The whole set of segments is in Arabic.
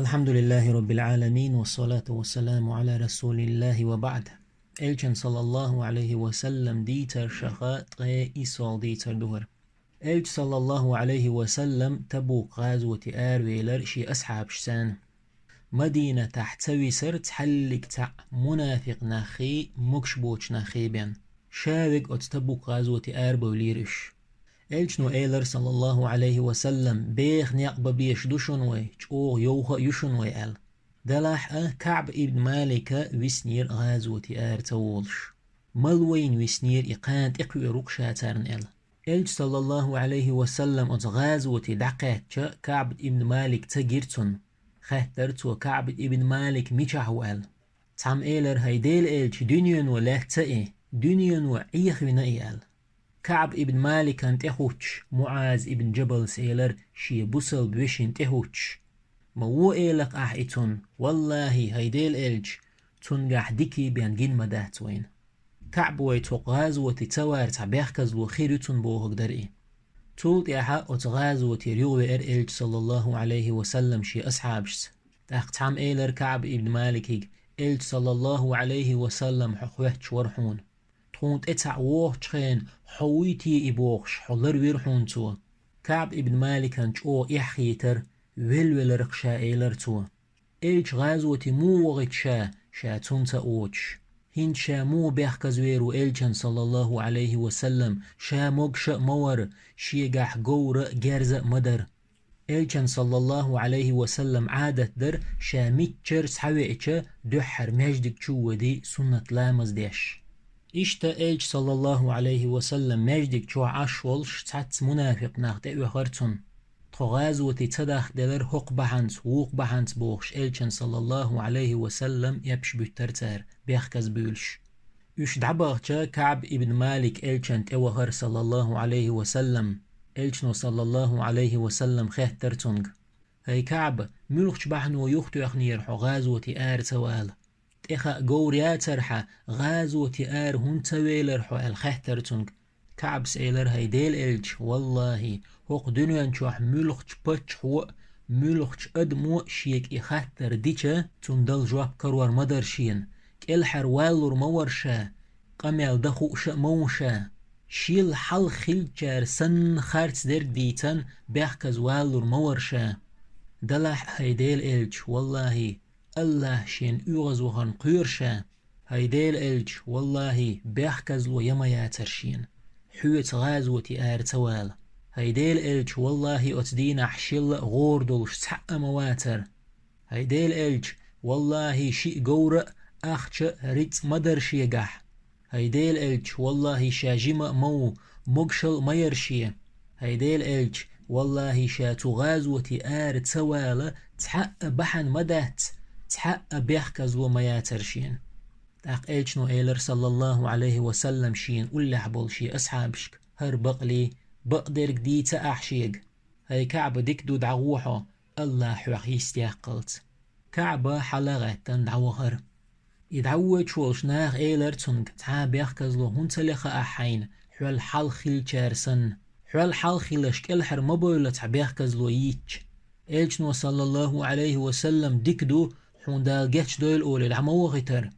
الحمد لله رب العالمين والصلاة والسلام على رسول الله وبعد. Elçin sallallahu aleyhi ve sellem diter şahat ve isal diter duhar. Elç sallallahu aleyhi ve sellem تبوك غزوة آرويلر شي أصحاب شسان مدينة تحتوي سر تحلق تع منافق ناخي مكشبوش ناخي بين شارك أت تبوك غزوة آربوليرش. Elç no eyler sallallahu aleyhi ve sellem beğ niyakba biyeş duşun ve çoğ yوها يشون ve el. دلاح كعب ابن مالك ويسنير غازوتي تولش ملوين ويسنير إقانت إقوي رقشاتارن ال. إلج صلى الله عليه وسلم أت غازوتي دقات كعب ابن مالك تجيرتون خهترت وكعب ابن مالك ميشاهو ال. تعم إيلر هيديل إلج دنيون ولا تأي دنيون وعيخ ونأي ال. كعب ابن مالك كان تهوش معاذ ابن جبل سيلر شي بوسل بوشين تهوش مو إيلق أحيتون والله هيديل إلج تنجح ديكي بيان جين مدات وين كعب ويتوغاز وتتوار تعبيخكز وخيرتون بوهق درئي طول يحا أتغاز وتريو إر إلج صلى الله عليه وسلم شي أصحابش تاق تعم إيلر كعب ابن مالك إلج صلى الله عليه وسلم حقوهش ورحون تونت اتع ووح تخين حويتي إبوخش حلر ويرحون تو كعب ابن مالك انجو إحخيتر ويل رقشا إيلر تو إلج غازوتي مو وغت شا تونتا أوش هند شا مو بيحكز ويرو إلجن صلى الله عليه وسلم شا موغش مور شيقاح قور جرز مدر إلجن صلى الله عليه وسلم عادت در شا ميتشر سحويتش دحر مجدك شو دي سنة لامز ديش إشتا إلج صلى الله عليه وسلم مجدك شو عشولش تحت منافق ناخد وخرتون تغازوتي تدخ دلر حق بحنت ووق بحنت بوخش إلجن صلى الله عليه وسلم يبش بيترتر بيخكز بيولش يش دعباغشا كعب ابن مالك إلجن توهر صلى الله عليه وسلم إلجنو صلى الله عليه وسلم خيه ترتونغ هاي كعب ملخش بحنو يختو يخنير حو غازوتي توال إخا جوريا ترحى غازوتي هون تويلر حو الخهترتونغ كعب سيلر هيديل إلج والله هوق دنيا نشوح ملخش بچ هو ملخش أدمو شيك إخاتر ديچه تندل جواب كروار مدر شين كالحر والور مورشا قميل دخوش موشا شيل حل خلجار سن خارت در ديتن بيحكز والور مورشا دلح هيديل إلج والله الله شين يغزوهن قيرشا هيديل إلج والله بيحكز لو يمياتر شين حوت غازوتي توال هيديل إلج والله أتدين حشل غوردلش تحق مواتر هيديل إلج والله شي قور أخش ريت مدر شيقح هيديل إلج والله شاجمة مو مقشل ميرشي هيديل إلج والله شاتو غازوتي توال تحق بحن مدات تحق بيحكز ومياتر شين تاق إلجنو إيلر صلى الله عليه وسلم شين قل حبول شي أصحابشك هر بقلي بقدرك دي تأحشيق هاي كعب ديك دو دعوحو الله حوخ يستيقلت كعب حلغة تندعوهر يدعوه شولش ناغ إيلر تنك تحا بيحكز لو هنتلخ أحين حوال حال خيل چارسن حوال حال خيلشك الحر مبولت بيحكز لو ييتش إلجنو صلى الله عليه وسلم ديك دو حوندال جيتش دويل أولي العمو غيتر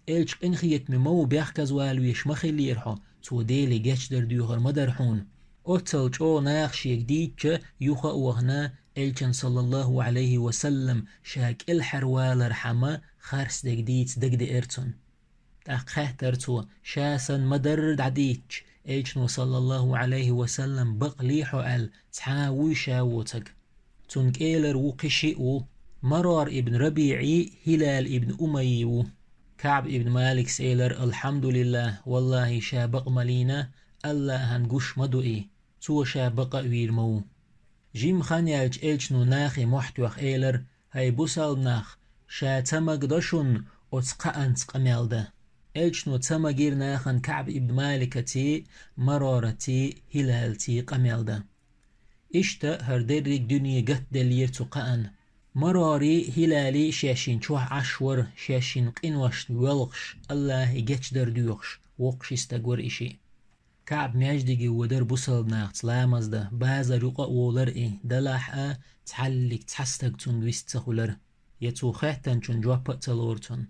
إلج إنخيت ممو بيحكز والويش مخيلي يرحو تو ديلي جيتش در ديوغر مدرحون أتلج أو ناخشيك ديتش يوخا وغنا إلجن صلى الله عليه وسلم شاك الحروال رحمة خارس ديك ديت دك دي إرتون تاقه ترتو شاسا مدر دعديتش إلجنو صلى الله عليه وسلم بقليحو أل تحاوي شاوتك تنك إيلر وقشئو مرار ابن ربيعي هلال ابن أميو كعب ابن مالك سيلر الحمد لله والله شابق ملينا الله هنقوش مدوئي تو شابق ويرمو جيم خان يالج إلجنو ناخي محتوخ إيلر هاي بوسال ناخ شا تمق دشن أتقاً تقميلده إلجنو تمقير ناخن كعب ابن مالك تي مرارتي هلال تي قميلده إشتا هردريك دنيا قد دلير تقاً مراري هلالي شاشين شوح عشور شاشين قنوش ولغش الله يجتش در ديوخش وقش استقور إشي كعب ميجدقي ودر بوصل ناخت لامزده باز رقا وولر دلاح تحلق تحستق تندويست تخولر يتو خاتن چون جواب تلورتون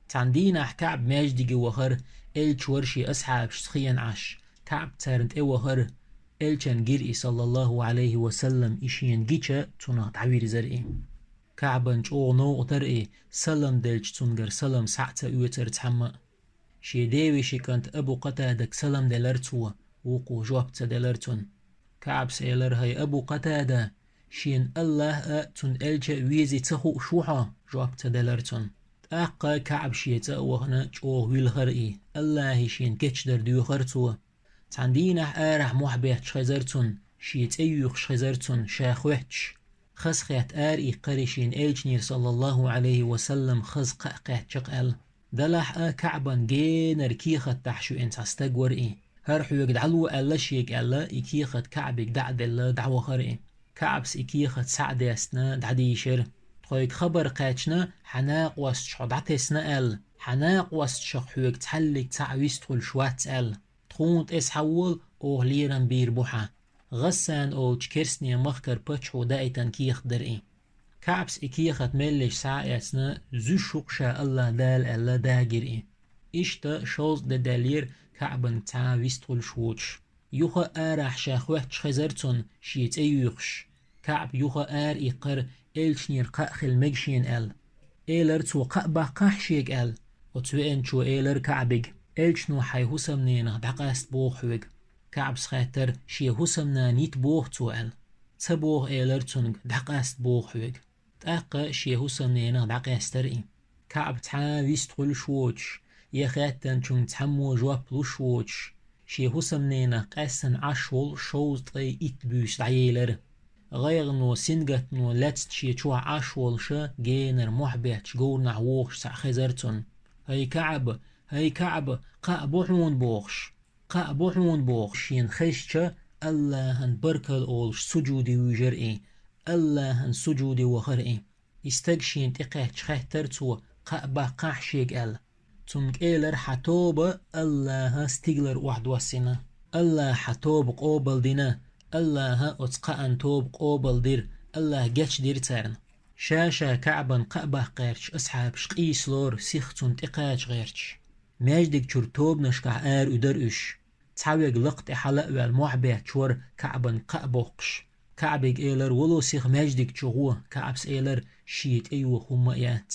تعندينا كعب ماجدي وهر إلش ورشي أصحاب شخيان عش كعب تارنت وهر إلشان جيري صلى الله عليه وسلم إشيان جيشا تنا تعوير زرئي كعبن جو نو ترئي سلم دلش تنجر سلم ساعتا اوتر تحمق شي ديوي شي كانت أبو قتادك سلم دلرتوا وقو جوابت دلرتون كعب سيلر هاي أبو قتادة شين الله تن ألجا ويزي تخو شوحا جوابت دلرتون أقا كعب شيتا وهنا جوه ويلغرئي الله شين كتش در ديو خرتوا تعندينا آرح محبيت شخزرتون شيت أيوخ شخزرتون شاخوحتش خسخيت آرئي قريشين إلجنير صلى الله عليه وسلم خز قاقات شقال دلح كعبا جينر كيخت تحشو انت استقورئي هرحو يقدعلو ألا شيك ألا إكيخت كعبك دعد الله دعوة خرئي كعبس إكيخت سعد يسنا دعديشر خويك خبر قاتشنا حناق وست شعدعتسنا أل حناق وست شخحوك تحلك تعويستخل شوات أل تخونت إسحول أوه ليران بيربوحا غسان أو تشكرسني مخكر بچحو دائتان كيخ درئي كعبس إكيخت ملش ساعتنا زو شقشا الله دال ألا داقرئي إشتا شوز دالير كعبن تعويستخل شوتش يوخا آرح شاخوات شخزرتون شيت أيوخش كعب يوخا آر إقر إلشنير قاخل مجشين أل إيلر تو قأبا قاحشيك أل وتوين شو إيلر كعبج إلشنو حي هسمنينا دقاست بوخوك كعب سخاتر شي هسمنا نيت بوخ تو أل تبوخ إيلر تونج دقاست بوخوك تاقا شي هسمنينا دقاسترئي كعب تعاويستخل شوتش يخاتن چون تحمو جواب لشوتش شي هسمنينا قاسن عشول شوز طي إتبوش دعيلر غير نو سنجت نو لاتست شي چوا عشول شا جينر محبيت جورنا ووخش سعخزرتون هاي كعب قا بوحون بوخش قا بوحون بوخش ينخشش الله هن بركل أولش سجودي وجرئي الله هن سجودي وخرئي يستقشين تقاك خهترتو قا باقاح شيك أل تنك إيلر حتوب الله استيغلر واحد واسنا الله حتوب قوبل دينا الله أتقان توب قوبل دير الله جاتش دير تارن شاشا كعبا قأبه قيرش أصحاب شقيس لور سيختون تقاش غيرش ماجدك شور توب نشكع آر ودرش تعويق لقط حلق والمحبه شور كعبا قأبوقش كعبك إيلر ولو سيخ ماجدك شغوه كعبس إيلر شيت أيوه خمائيات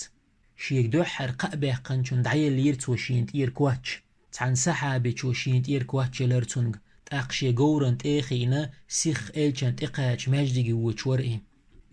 شيك دوحر قأبه قنشون دعيل ليرتو شينت إير كواتش تان سحابي شو شينت إير كواتش لرتونغ تاقشي جورن تاخينا سيخ إلشان تقاش ماجدك وچورئي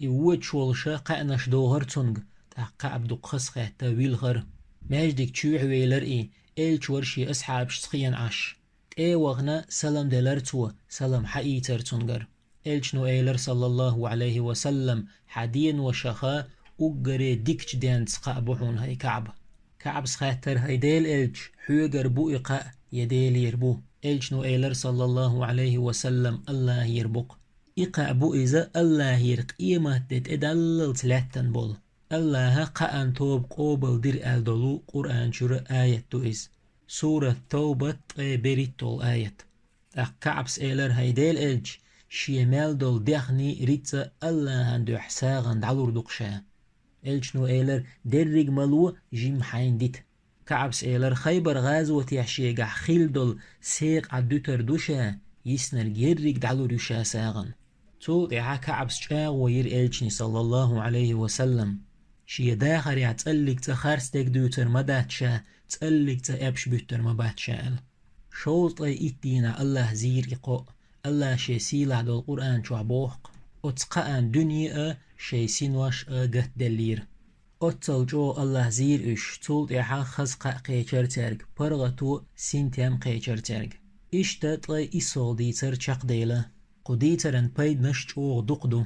وچولشا قأنش دوهرتونغ تاقا عبدو قصخه تاويلغر ماجدك چوح ويلرئي إلش ورشي أصحاب شسخيان عش تاوغنا سلام دلرتو سلام حقيترتونغر إلش نو إيلر صلى الله عليه وسلم حدين وشخا أجري ديكش دانس قابوحون هاي كعب سخاتر هاي ديل إلش حوغر بو إقاء يديل يربو إلش نو إيلر صلى الله عليه وسلم الله يربق إقاء بو إذا الله يرق إيمة تتدلل تلاتن بول الله قاان توب قوبل دير ألدولو قرآن شر آية توئز سورة توبة بريتول آية كعبس إيلر هاي ديل إلش شيمال دول دخني ريتsa الله هندو حساغن دعلور دقشا إلش نو إيلر درق ملو جيم حين ديت كعبس إيلر خيبر غازوة يحشيقع خيل دول سيق عدوتر دوشا يسنر جيرق دعلور يشا ساغن تو دعا كعبس شاغ وير إلشني صلى الله عليه وسلم شي داخر يعتقلق تخارس ديك دوتر مداتشا تقلق تأبش بوتر مباتشا شوط إيتينا الله زير يقو الله شي سيلع دو القرآن شو عبوحق اتقاان دنيا شي سينواش قد دلير اتل جو الله زير اش طول احا خزقا قيچر ترگ پرغتو سينتيام قيچر ترگ اشتا طلي ايسول ديتر چق ديلا قديترن پيد نشچ اوغ دقدو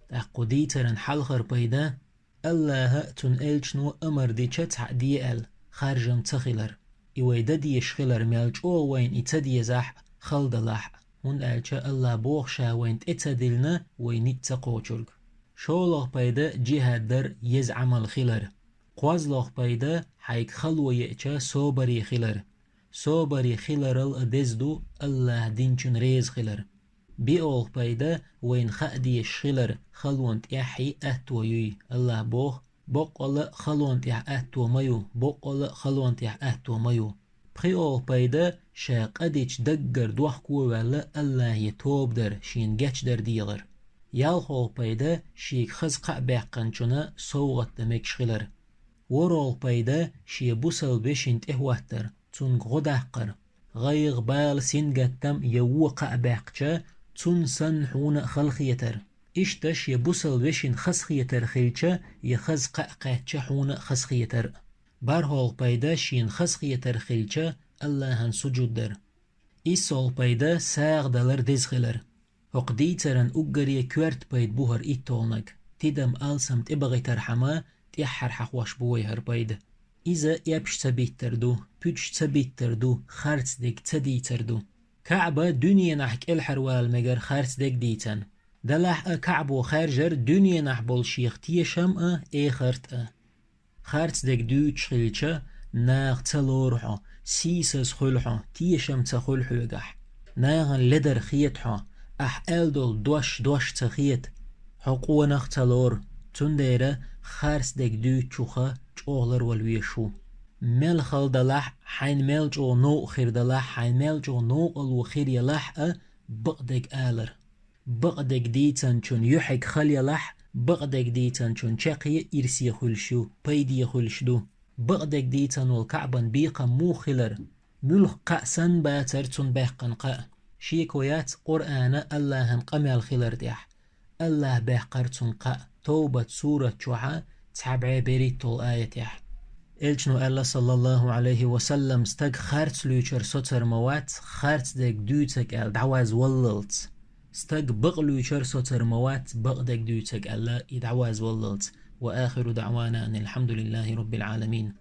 تا قديترن حلخر پيدا الله تن الچنو امر دي چت دي ال خارجم تخيلر ايويدا دي شخيلر ميلچ او وين اتدي زح خلد لح هون ألشا الله بوخشا وين اتدلنا وين اتقوچرگ شولوخ بايدا جهاد در يز عمل خيلر قوازلوخ بايدا حيك خلو يأچا صوبري خيلر صوبري خيلر الادزدو الله دينچن ريز خيلر بيولخ بايدا وين خأدي الشخيلر خلوانت يحي اتويوي الله بوخ بقل خلون تيح أهتو ميو بقل خلون تيح أهتو ميو بخيو بيدا شاق أديش دقر دوحكو ولا الله يتوب در شين جاتش در ديغر يالخو بيدا شيك خزقع باقنشنا صوغت دمك شغلر ورول بيدا شي بوسل بشنت إهواتر تون غدحقر غيغ بال سنجتم يوقع باقشا تون سن حون خلخيتر إشتش يبوسل بشن خسخيتر خيلشا يخزقع قاتشا حون خسخيتر بارهول بيدا شين خسخيتر خيلشا اللهن سجود در إيسول بيدا ساغ دلر دزخلر هقديترن أقري كوارت بيد بوهر إيتولنك تدم ألسمت إبغي ترحما تيحر حخوش بويهر بيد إذا يبش تبيتر دو بيش تبيتر دو خارت ديك تديتر دو كعبة دنيا نحك الحروال مجر خارت ديك ديتن دلح كعبو خارجر دنيا نحبول شيخ تيشم خرت خارت ديك دو تشخيلشا ناغ تلورحو سيسس خلحو تيشم تخلحو يقح ناغن لدر خيتحو ألدول دوش تخيت حقوة نختلور تنديرة خارس ديك دو تشوخا تشوغلر والويشو مل خل دلح حين مل جو نو خير دلح حين مل جو نو الو خير يلح بقدك آلر بقدك ديتن چون يحك خل يلح بقدك ديتن چون چقي إرسي خلشو بيدي خلشدو بقدك ديتن والكعبن بيقا مو خلر ملح قأسن باتر تون بيقن قأ شيكويات قرآن الله قمل خلر ديح الله بيقرتن قأ توبة سورة شوحة تحبع بريتول آية يح إلشنو الله صلى الله عليه وسلم استق خارت لوچر سوتر موات خارت ديك دوتك دعواز وللت استق بغلوچر سوتر موات بغدك دوتك الله يدعواز وللت وآخر دعوانا أن الحمد لله رب العالمين.